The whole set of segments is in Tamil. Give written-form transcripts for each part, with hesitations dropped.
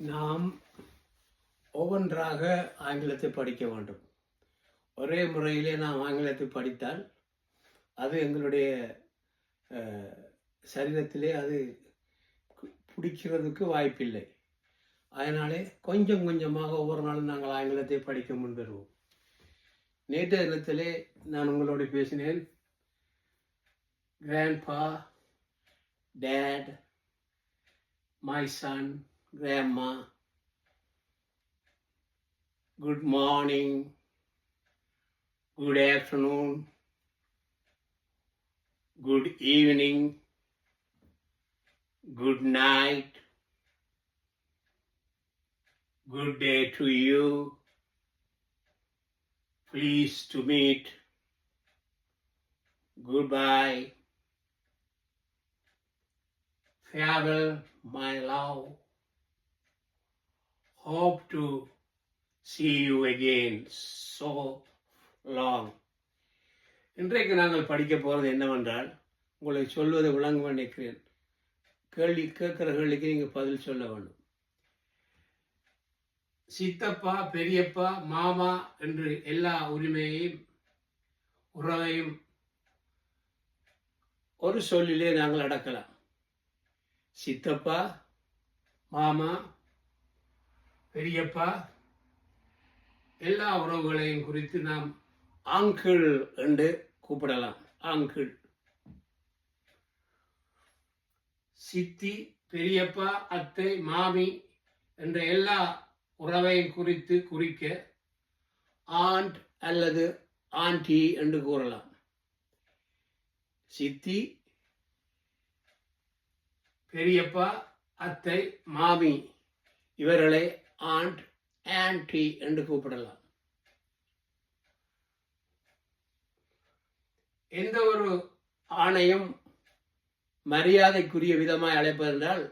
நாம் ஒவ்வொன்றாக ஆங்கிலத்தை படிக்க வேண்டும். ஒரே முறையிலே நாம் ஆங்கிலத்தை படித்தால் அது எங்களுடைய சரீரத்திலே அது பிடிக்கிறதுக்கு வாய்ப்பில்லை. அதனாலே கொஞ்சம் கொஞ்சமாக ஒவ்வொரு நாளும் நாங்கள் ஆங்கிலத்தை படிக்க முன்வருவோம். நேற்றைய தினத்திலே நான் உங்களோடு பேசினேன். Grandpa, date, my son, grandma, good morning, good afternoon, good evening, good night, good day to you, pleased to meet, goodbye, farewell, my love, hope to see you again, so long. இன்றைக்கு நாங்கள் படிக்க போகிறது என்னவென்றால், உங்களை சொல்வதை விளங்க நினைக்கிறேன். கேள்வி கேட்கிற கேள்விக்கு நீங்கள் பதில் சொல்ல வேண்டும். சித்தப்பா, பெரியப்பா, மாமா என்று எல்லா உரிமையையும் உறவையும் ஒரு சொல்லிலே நாங்கள் அடக்கலாம். சித்தப்பா, மாமா, பெரியப்பா, எல்லா உறவுகளையும் குறித்து நாம் அங்கிள் என்று கூப்பிடலாம். அங்கிள். சித்தி, பெரியப்பா, அத்தை, மாமி என்ற எல்லா உறவையும் குறித்து குறிக்க ஆண்ட் அல்லது ஆண்டி என்று கூறலாம். சித்தி, பெரியப்பா, அத்தை, மாமி இவர்களை ஆண்ட், ஆன்டி என்று கூப்பிடலாம். எந்த ஒரு ஆணையும் மரியாதைக்குரிய விதமாய் அழைப்பதென்றால்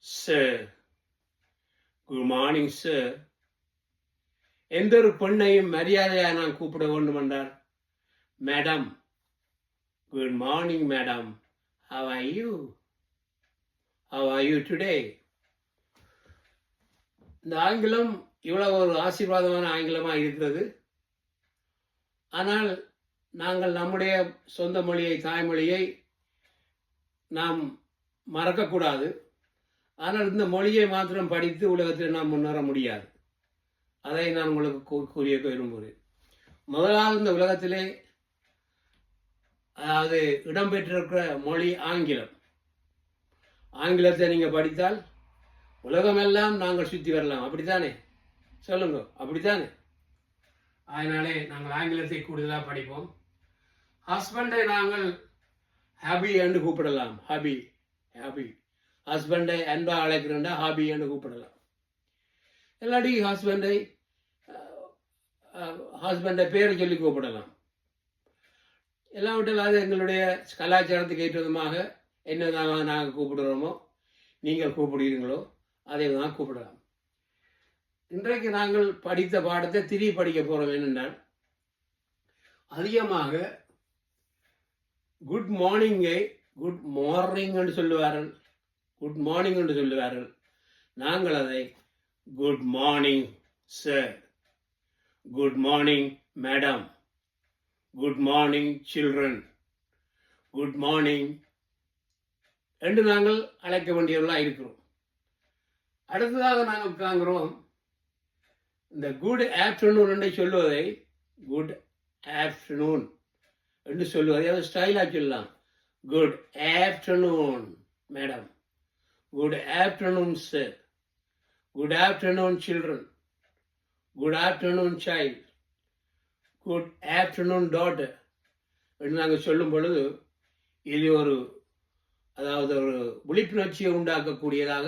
சார், குட் மார்னிங் சார். எந்த ஒரு பெண்ணையும் மரியாதையாக நான் கூப்பிட வேண்டும் என்றால் madam, good morning madam, have are you, how are you today. இந்த ஆங்கிலம் இவ்வளவு ஒரு ஆசீர்வாதமான ஆங்கிலமாக இருக்கிறது. ஆனால் நாங்கள் நம்முடைய சொந்த மொழியை, தாய்மொழியை நாம் மறக்கக்கூடாது. ஆனால் இந்த மொழியை மாத்திரம் படித்து உலகத்தில் நாம் முன்னேற முடியாது. அதை நான் உங்களுக்கு கூறிய விரும்புகிறேன். முதலாவது இந்த உலகத்திலே அதாவது இடம்பெற்றிருக்கிற மொழி ஆங்கிலம். ஆங்கிலத்தை நீங்கள் படித்தால் உலகமெல்லாம் நாங்கள் சுற்றி வரலாம். அப்படித்தானே? சொல்லுங்க, அப்படித்தானே? அதனாலே நாங்கள் ஆங்கிலத்தை கூடுதலாக படிப்போம். ஹஸ்பண்டை நாங்கள் ஹாபி என்று கூப்பிடலாம். Hobby, hobby. ஹஸ்பண்டை அன்பாக அழைக்கிறேன்டா ஹாபி என்று கூப்பிடலாம். இல்லாட்டி ஹஸ்பண்டை பேரை சொல்லி கூப்பிடலாம். எல்லாவற்றில் அது எங்களுடைய கலாச்சாரத்துக்கு ஏற்ற விதமாக என்னதான் நாங்கள் கூப்பிடுறோமோ, நீங்கள் கூப்பிடுகிறீங்களோ அதை தான் கூப்பிடலாம். இன்றைக்கு நாங்கள் படித்த பாடத்தை திரும்பி படிக்க போகிறோம். என்னென்றால் அதிகமாக குட் மார்னிங்கை குட் மார்னிங் என்று சொல்லுவார்கள், குட் மார்னிங் என்று சொல்லுவார்கள். நாங்கள் அதை good morning sir, good morning madam, good morning children, good morning என்று நாங்கள் அழைக்க வேண்டியவர்களாக இருக்கிறோம். அடுத்ததாக நாங்கள் காண்கிறோம், இந்த குட் ஆஃப்டர்நூன் என்று சொல்லுவதை குட் ஆஃப்டர்நூன் என்று சொல்லுவதை அதை ஸ்டைலாக சொல்லலாம். Good afternoon madam, good afternoon sir, good afternoon children, good afternoon child, good afternoon daughter என்று நாங்கள் சொல்லும் பொழுது இது ஒரு அதாவது ஒரு விழிப்புணர்ச்சியை உண்டாக்கக்கூடியதாக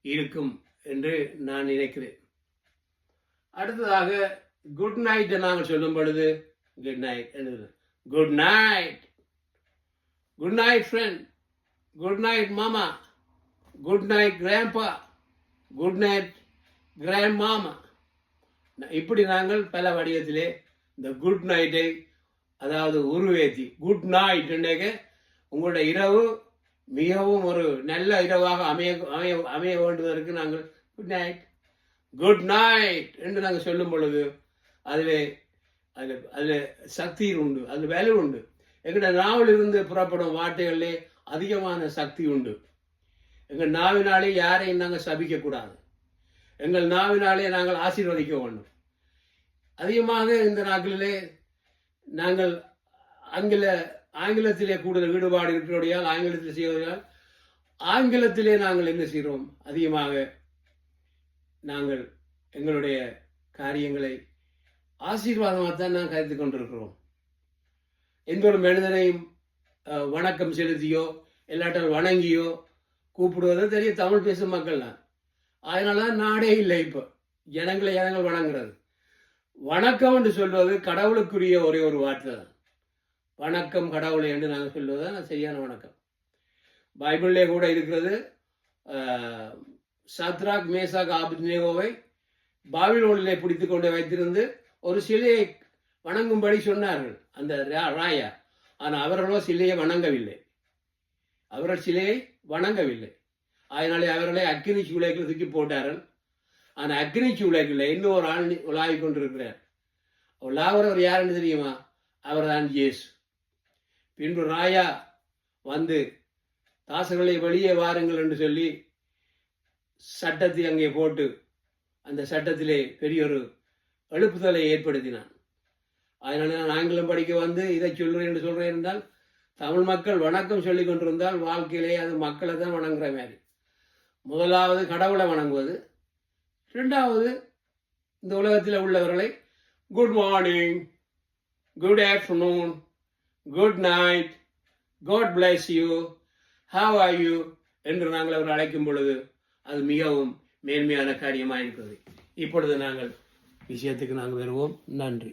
இருக்கும் என்று நான் நினைக்கிறேன். அடுத்ததாக குட் நைட் நாங்கள் சொல்லும் பொழுது good night, good night, good night friend, good night மாமா, good night grandpa, good night grand மாமா. இப்படி நாங்கள் பல வடிவத்திலே இந்த குட் நைட்டை அதாவது உருவேத்தி குட் நைட் உங்களுடைய இரவு மிகவும் ஒரு நல்ல இரவாக அமைய வேண்டுவதற்கு நாங்கள் குட் நைட், குட் நைட் என்று நாங்கள் சொல்லும் பொழுது அதில் அதில் அதில் சக்தி உண்டு, அதில் வேலை உண்டு. எங்களுடைய நாவிலிருந்து புறப்படும் வார்த்தைகளிலே அதிகமான சக்தி உண்டு. எங்கள் நாவினாலே யாரையும் நாங்கள் சபிக்கக்கூடாது. எங்கள் நாவினாலே நாங்கள் ஆசீர்வதிக்க வேண்டும். அதிகமாக இந்த நாட்களிலே நாங்கள் ஆங்கிலத்திலே கூடுதல் ஈடுபாடு இருக்கிறபடியால் ஆங்கிலத்தில் செய்வதால் ஆங்கிலத்திலே நாங்கள் என்ன செய்கிறோம்? அதிகமாக நாங்கள் எங்களுடைய காரியங்களை ஆசீர்வாதமாகத்தான் நான் கருத்து கொண்டிருக்கிறோம். எந்த ஒரு மனிதனையும் வணக்கம் செலுத்தியோ இல்லாட்டால் வணங்கியோ கூப்பிடுவதோ தெரிய தமிழ் பேசும் மக்கள் தான். அதனால தான் நாடே இல்லை. இப்போ ஜனங்கள் வணங்குறது. வணக்கம் என்று சொல்வது கடவுளுக்குரிய ஒரே ஒரு வார்த்தை தான். வணக்கம் கடவுளை என்று நாங்கள் சொல்வது தான் சரியான வணக்கம். பைபிளிலே கூட இருக்கிறது. சாத்ராக் மேசாக் ஆபத்நேகோவை பாபிலோனிலே பிடித்து கொண்டு வைத்திருந்து ஒரு சிலையை வணங்கும்படி சொன்னார்கள் அந்த ராயா. ஆனால் அவர்களோ சிலையை வணங்கவில்லை. அவர்கள் சிலையை வணங்கவில்லை. அதனாலே அவர்களை அக்னி சூளைக்குள் தூக்கி போட்டார்கள். ஆனால் அக்னி சூளைக்குள்ள இன்னும் ஒரு ஆள் உலாவிக் கொண்டிருக்கிறார். உலாவரவர் யாருன்னு தெரியுமா? அவர் தான் இயேசு. பின்பு ராயா வந்து தாசர்களை வெளியே வாருங்கள் என்று சொல்லி சட்டத்தை அங்கே போட்டு அந்த சட்டத்திலே பெரிய ஒரு எழுப்புதலை ஏற்படுத்தினான். அதனால நான் ஆங்கிலம் படிக்க வந்து இதை சொல்றேன் என்று சொல்றேன் என்றால், தமிழ் மக்கள் வணக்கம் சொல்லி கொண்டிருந்தால் வாழ்க்கையிலே அது மக்களை தான் வணங்குற மாதிரி. முதலாவது கடவுளை வணங்குவது, இரண்டாவது இந்த உலகத்தில் உள்ளவர்களை good morning, good afternoon, good night, God bless you, how are you என்று நாங்கள் அவர்கள் அழைக்கும் பொழுது அது மிகவும் மேன்மையான காரியமாக இருக்கிறது. இப்பொழுது நாங்கள் விஷயத்துக்கு நாங்கள் வருவோம். நன்றி.